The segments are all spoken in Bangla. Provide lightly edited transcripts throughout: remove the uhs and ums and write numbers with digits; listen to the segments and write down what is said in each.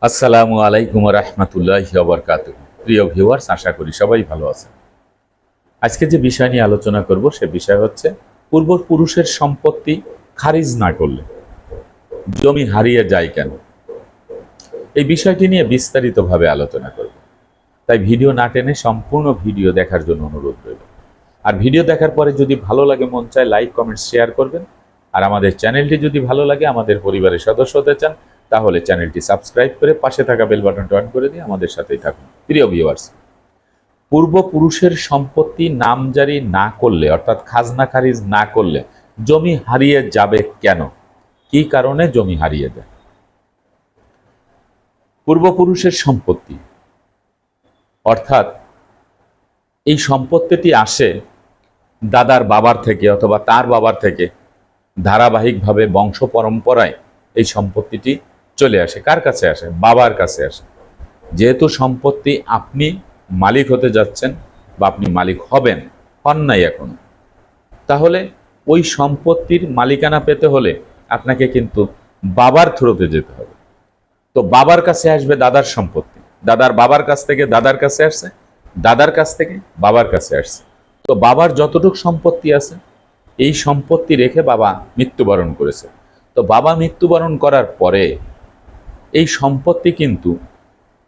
আসসালামু আলাইকুম রহমতুল্লাহি ওয়া বারাকাতুহু। প্রিয় ভিউয়ার্স, আশা করি সবাই ভালো আছেন। আজকে যে বিষয় নিয়ে আলোচনা করব সে বিষয় হচ্ছে পূর্বপুরুষের সম্পত্তি খারিজ না করলে জমি হারিয়ে যায় কেন। এই বিষয়টি নিয়ে বিস্তারিতভাবে আলোচনা করব, তাই ভিডিও না টেনে সম্পূর্ণ ভিডিও দেখার জন্য অনুরোধ রইল। আর ভিডিও দেখার পরে যদি ভালো লাগে, মন চায় লাইক কমেন্ট শেয়ার করবেন। আর আমাদের চ্যানেলটি যদি ভালো লাগে, আমাদের পরিবারের সদস্য হতে চান, তাহলে চ্যানেলটি সাবস্ক্রাইব করে পাশে থাকা বেল বাটনটা অন করে দিয়ে আমাদের সাথেই থাকুন। প্রিয় ভিউয়ার্স, পূর্বপুরুষের সম্পত্তি নামজারি না করলে, অর্থাৎ খাজনা খারিজ না করলে জমি হারিয়ে যাবে কেন, কি কারণে জমি হারিয়ে যায়? পূর্বপুরুষের সম্পত্তি অর্থাৎ এই সম্পত্তিটি আসে দাদার বাবার থেকে অথবা তার বাবার থেকে, ধারাবাহিকভাবে বংশ পরম্পরায় এই সম্পত্তিটি চলে আসে। কার কাছে আসে? বাবার কাছে আসে। যেহেতু সম্পত্তি আপনি মালিক হতে যাচ্ছেন বা আপনি মালিক হবেন, হন নাই এখন, তাহলে ওই সম্পত্তির মালিকানা পেতে হলে আপনাকে কিন্তু বাবার থ্রুতে যেতে হবে। তো বাবার কাছে আসবে দাদার সম্পত্তি, দাদার বাবার কাছ থেকে দাদার কাছে আসছে, দাদার কাছ থেকে বাবার কাছে আসছে। তো বাবার যতটুকু সম্পত্তি আছে, এই সম্পত্তি রেখে বাবা মৃত্যুবরণ করেছে। তো বাবা মৃত্যুবরণ করার পরে এই সম্পত্তি কিন্তু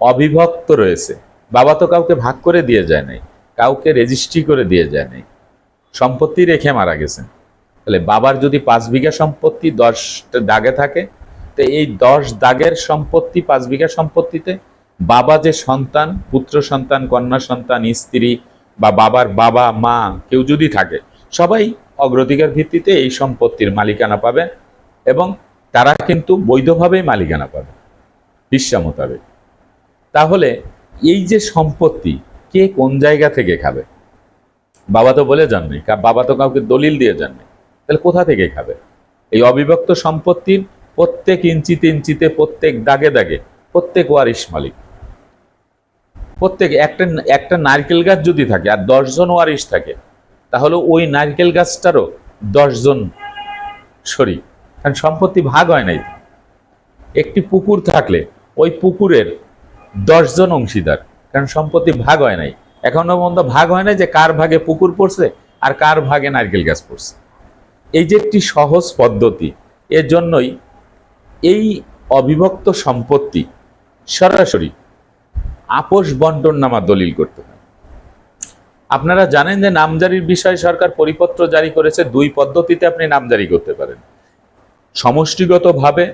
অবিভক্ত রয়েছে। বাবা তো কাউকে ভাগ করে দিয়ে যায় নাই, কাউকে রেজিস্ট্রি করে দিয়ে যায় নাই, সম্পত্তি রেখে মারা গেছেন। তাহলে বাবার যদি 5 বিঘা সম্পত্তি 10 দাগে থাকে, তো এই 10 দাগের সম্পত্তি 5 বিঘা সম্পত্তিতে বাবা যে সন্তান, পুত্র সন্তান, কন্যা সন্তান, স্ত্রী বা বাবার বাবা মা কেউ যদি থাকে, সবাই অগ্রাধিকার ভিত্তিতে এই সম্পত্তির মালিকানা পাবে এবং তারা কিন্তু বৈধভাবেই মালিকানা পাবে হিস্সা মোতাবেক। তাহলে এই যে সম্পত্তি কে কোন জায়গা থেকে খাবে? বাবা তো বলে যাননি, বাবা তো কাউকে দলিল দিয়ে যাননি, তাহলে কোথা থেকে খাবে? এই অবিভক্ত সম্পত্তির প্রত্যেক ইঞ্চিতে ইঞ্চিতে, প্রত্যেক দাগে দাগে প্রত্যেক ওয়ারিশ মালিক। প্রত্যেক একটা নারকেল গাছ যদি থাকে আর 10 জন ওয়ারিশ থাকে, তাহলে ওই নারকেল গাছটারও 10 জন শরীক, কারণ সম্পত্তি ভাগ হয় নাই। একটি পুকুর থাকলে ওই পুকুরের 10 জন অংশীদার, কারণ সম্পত্তি ভাগ হয় নাই। এখনো পর্যন্ত ভাগ হয় নাই যে কার ভাগে পুকুর পড়ছে আর কার ভাগে নারকেল গাছ পড়ছে। এই যে একটি সহজ পদ্ধতি, এর জন্যই এই অবিভক্ত সম্পত্তি সরাসরি আপোষ বন্টননামা দলিল করতে হয়। আপনারা জানেন যে নামজারির বিষয়ে সরকার পরিপত্র জারি করেছে। 2 পদ্ধতিতে আপনি নামজারি করতে পারেন। সমষ্টিগতভাবে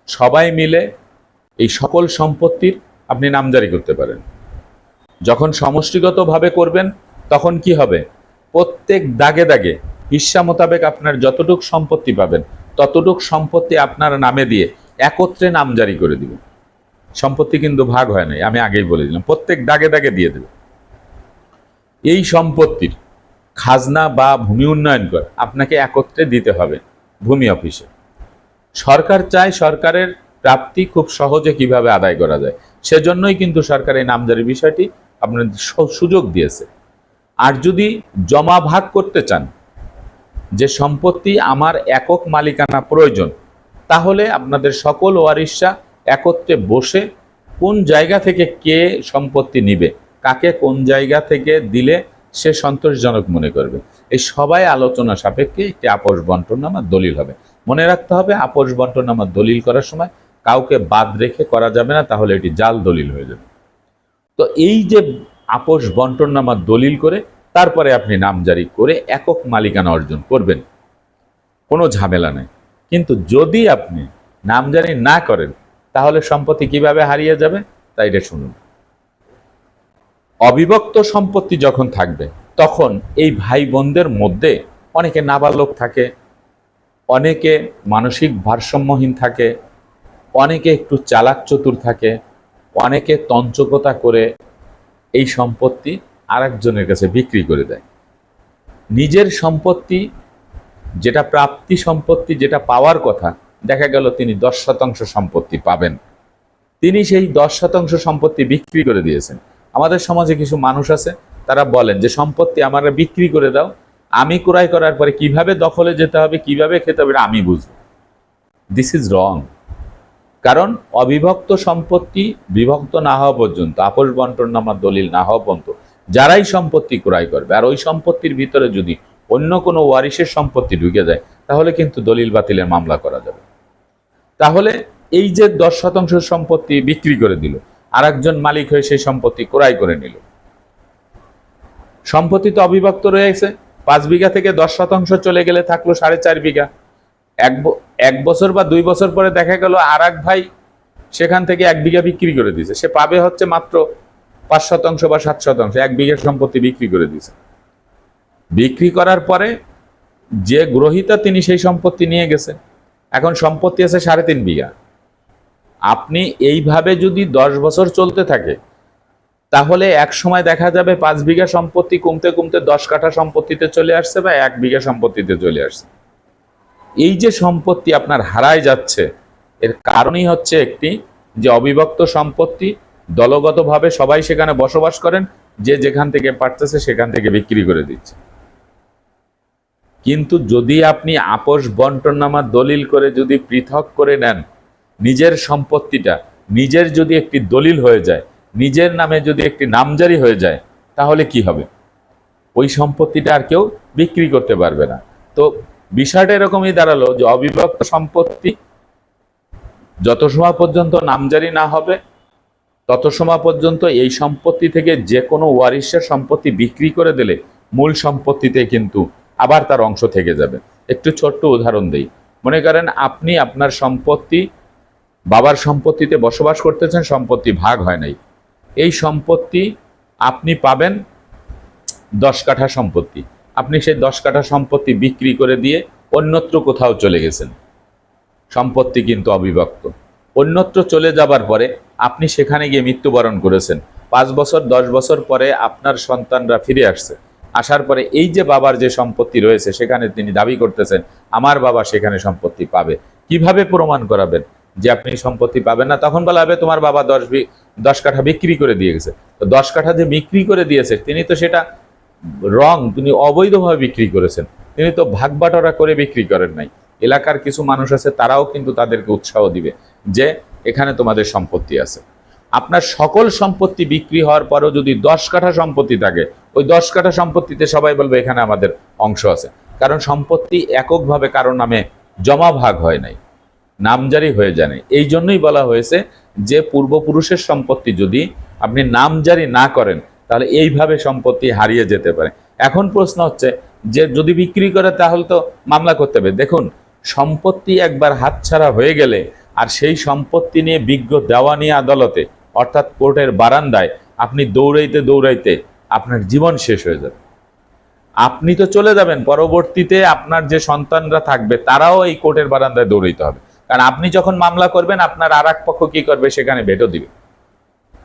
সবাই মিলে এই সকল সম্পত্তির আপনি নামজারি করতে পারেন। যখন সমষ্টিগতভাবে করবেন, তখন কি হবে? প্রত্যেক দাগে দাগে হিস্সা মোতাবেক আপনার যতটুক সম্পত্তি পাবেন, ততটুক সম্পত্তি আপনার নামে দিয়ে একত্রে নামজারি করে দিবেন। সম্পত্তি কিন্তু ভাগ হয় নাই, আমি আগেই বলে দিলাম, প্রত্যেক দাগে দাগে দিয়ে দেবে। এই সম্পত্তির খাজনা বা ভূমি উন্নয়ন কর আপনাকে একত্রে দিতে হবে ভূমি অফিসে। সরকার চায় সরকারের প্রাপ্তি খুব সহজে কিভাবে আদায় করা যায়, সেজন্যই কিন্তু সরকার এই নামজারির বিষয়টি আপনাদের সুযোগ দিয়েছে। আর যদি জমা ভাগ করতে চান, যে সম্পত্তি আমার একক মালিকানা প্রয়োজন, তাহলে আপনাদের সকল ওয়ারিশরা একত্রে বসে কোন জায়গা থেকে কে সম্পত্তি নিবে, কাকে কোন জায়গা থেকে দিলে সে সন্তোষজনক মনে করবে, এই সবাই আলোচনা সাপেক্ষে একটি আপোষ বন্টননামা দলিল হবে। মনে রাখতে হবে, আপোষ বন্টননামা দলিল করার সময় কাউকে বাদ রেখে করা যাবে না, তাহলে এটি জাল দলিল হয়ে যাবে। তো এই যে আপোষ বন্টননামা দলিল করে তারপরে আপনি নামজারি করে একক মালিকানা অর্জন করবেন, কোনো ঝামেলা নেই। কিন্তু যদি আপনি নামজারি না করেন, তাহলে সম্পত্তি কিভাবে হারিয়ে যাবে তাই এটা শুনুন। অবিভক্ত সম্পত্তি যখন থাকবে, তখন এই ভাই বোনদের মধ্যে অনেকে নাবালক থাকে, অনেকে মানসিক ভারসাম্যহীন থাকে, অনেকে একটু চালাক চতুর থাকে, অনেকে তঞ্চকতা করে এই সম্পত্তি আরেকজনের কাছে বিক্রি করে দেয়। নিজের সম্পত্তি যেটা প্রাপ্তি সম্পত্তি, যেটা পাওয়ার কথা, দেখা গেল তিনি 10% সম্পত্তি পাবেন, তিনি সেই 10% সম্পত্তি বিক্রি করে দিয়েছেন। আমাদের সমাজে কিছু মানুষ আছে, তারা বলেন যে সম্পত্তি আমার বিক্রি করে দাও, আমি ক্রয় করার পরে কিভাবে দখলে যেতে হবে, কিভাবে খেতে হবে আমি বুঝবো। This is wrong. কারণ অবিভক্ত সম্পত্তি বিভক্ত না হওয়া পর্যন্ত, আপোষ বন্টননামা দলিল না হওয়া পর্যন্ত যারাই সম্পত্তি ক্রয় করবে, আর ওই সম্পত্তির ভিতরে যদি অন্য কোনো ওয়ারিশের সম্পত্তি ঢুকে যায়, তাহলে কিন্তু দলিল বাতিলের মামলা করা যাবে। তাহলে এই যে 10% সম্পত্তি বিক্রি করে দিল, আর একজন মালিক হয়ে সেই সম্পত্তি ক্রয় করে নিল, সম্পত্তি তো অবিভক্ত রয়েছে। 5 বিঘা থেকে 10% চলে গেলে থাকলো 4.5 বিঘা। এক বছর বা 2 বছর পরে দেখা গেল আর এক ভাই সেখান থেকে 1 বিঘা বিক্রি করে দিয়েছে, সে পাবে হচ্ছে মাত্র 5% বা 7%। 1 বিঘা সম্পত্তি বিক্রি করে দিয়েছে। বিক্রি করার পরে যে গ্রহীতা তিনি সেই সম্পত্তি নিয়ে গেছে, এখন সম্পত্তি আছে 3.5 বিঘা। আপনি এইভাবে যদি 10 বছর চলতে থাকে, তাহলে এক সময় দেখা যাবে 5 বিঘা সম্পত্তি কমতে কমতে 10 কাঠা সম্পত্তিতে চলে আসছে বা 1 বিঘা সম্পত্তিতে চলে আসছে। এই যে সম্পত্তি আপনার হারায় যাচ্ছে, এর কারণই হচ্ছে একটি, যে অবিভক্ত সম্পত্তি দলগতভাবে সবাই সেখানে বসবাস করেন, যে যেখান থেকে পারতেছে সেখান থেকে বিক্রি করে দিচ্ছে। কিন্তু যদি আপনি আপোষ বন্টননামা দলিল করে যদি পৃথক করে নেন, নিজের সম্পত্তিটা নিজের যদি একটি দলিল হয়ে যায়, নিজের নামে যদি একটি নামজারি হয়ে যায়, তাহলে কি হবে? ওই সম্পত্তিটা আর কেউ বিক্রি করতে পারবে না। তো বিষয়টা এরকমই দাঁড়ালো যে অবিভক্ত সম্পত্তি যত সময় পর্যন্ত নামজারি না হবে, তত সময় পর্যন্ত এই সম্পত্তি থেকে যে কোনো ওয়ারিশের সম্পত্তি বিক্রি করে দিলে মূল সম্পত্তিতে কিন্তু আবার তার অংশ থেকে যাবে। একটু ছোট্ট উদাহরণ দেই। মনে করেন আপনি আপনার সম্পত্তি, বাবার সম্পত্তিতে বসবাস করতেছেন, সম্পত্তি ভাগ হয় নাই। এই সম্পত্তি আপনি পাবেন 10 কাঠা সম্পত্তি। আপনি সেই 10 কাঠা সম্পত্তি বিক্রি করে দিয়ে অন্যত্র কোথাও চলে গেছেন, সম্পত্তি কিন্তু অবিভক্ত। অন্যত্র চলে যাবার পরে আপনি সেখানে গিয়ে মৃত্যুবরণ করেছেন। 5 বছর 10 বছর পরে আপনার সন্তানরা ফিরে আসছে। আসার পরে এই যে বাবার যে সম্পত্তি রয়েছে, সেখানে তিনি দাবি করতেছেন আমার বাবা সেখানে সম্পত্তি পাবে। কিভাবে প্রমাণ করাবেন যে আপনি সম্পত্তি পাবেন না? তখন বলা হবে তোমার বাবা 10 কাঠা বিক্রি করে দিয়ে গেছে। তো 10 কাঠা যে বিক্রি করে দিয়েছে, তিনি তো সেটা তিনি অবৈধভাবে বিক্রি করেছেন, তিনি তো ভাগ বাটোয়ারা করে বিক্রি করেন নাই। এলাকার কিছু মানুষ আছে, তারাও কিন্তু তাদেরকে উৎসাহ দিবে যে এখানে তোমাদের সম্পত্তি আছে। আপনার সকল সম্পত্তি বিক্রি হওয়ার পরও যদি 10 কাঠা সম্পত্তি থাকে, ওই 10 কাঠা সম্পত্তিতে সবাই বলবে এখানে আমাদের অংশ আছে। কারণ সম্পত্তি এককভাবে কারো নামে জমা ভাগ হয় নাই, নামজারি হয়ে যায় নাই। এই জন্যই বলা হয়েছে যে পূর্বপুরুষের সম্পত্তি যদি আপনি নামজারি না করেন, তাহলে এইভাবে সম্পত্তি হারিয়ে যেতে পারে। এখন প্রশ্ন হচ্ছে যে যদি বিক্রি করে তাহলে তো মামলা করতে হবে। দেখুন, সম্পত্তি একবার হাতছাড়া হয়ে গেলে আর সেই সম্পত্তি নিয়ে বিজ্ঞ দেওয়ানি আদালতে, অর্থাৎ কোর্টের বারান্দায় আপনি দৌড়াইতে দৌড়াইতে আপনার জীবন শেষ হয়ে যাবে। আপনি তো চলে যাবেন, পরবর্তীতে আপনার যে সন্তানরা থাকবে তারাও এই কোর্টের বারান্দায় দৌড়াইতে হবে। কারণ আপনি যখন মামলা করবেন, আপনার আর এক পক্ষ কি করবে, সেখানে ভেটো দিবে।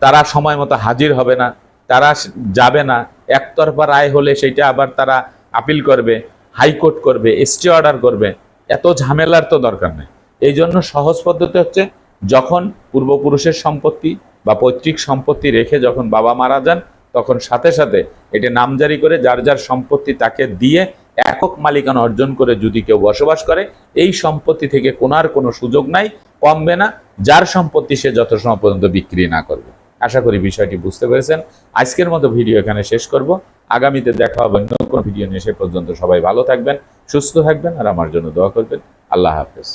তারা সময় মতো হাজির হবে না, তারা যাবে না। একতরফা রায় হলে সেটা আবার তারা আপিল করবে, হাইকোর্ট করবে, স্টে অর্ডার করবে। এত ঝামেলার তো দরকার নেই। এই জন্য সহজ পদ্ধতি হচ্ছে, যখন পূর্বপুরুষের সম্পত্তি বা পৈতৃক সম্পত্তি রেখে যখন বাবা মারা যান, তখন সাথে সাথে এটা নামজারি করে যার যার সম্পত্তি তাকে দিয়ে একক মালিকানা অর্জন করে যদি কেউ বসবাস করে, এই সম্পত্তি থেকে কোনো সুযোগ নাই, কমবে না, যার সম্পত্তি সে যত সময় পর্যন্ত বিক্রি না করবে। আশা করি বিষয়টি বুঝতে পেরেছেন। আজকের মতো ভিডিও এখানে শেষ করব। আগামীতে দেখা হবে অন্য কোনো ভিডিও নিয়ে। সে পর্যন্ত সবাই ভালো থাকবেন, সুস্থ থাকবেন, আর আমার জন্য দোয়া করবেন। আল্লাহ হাফেজ।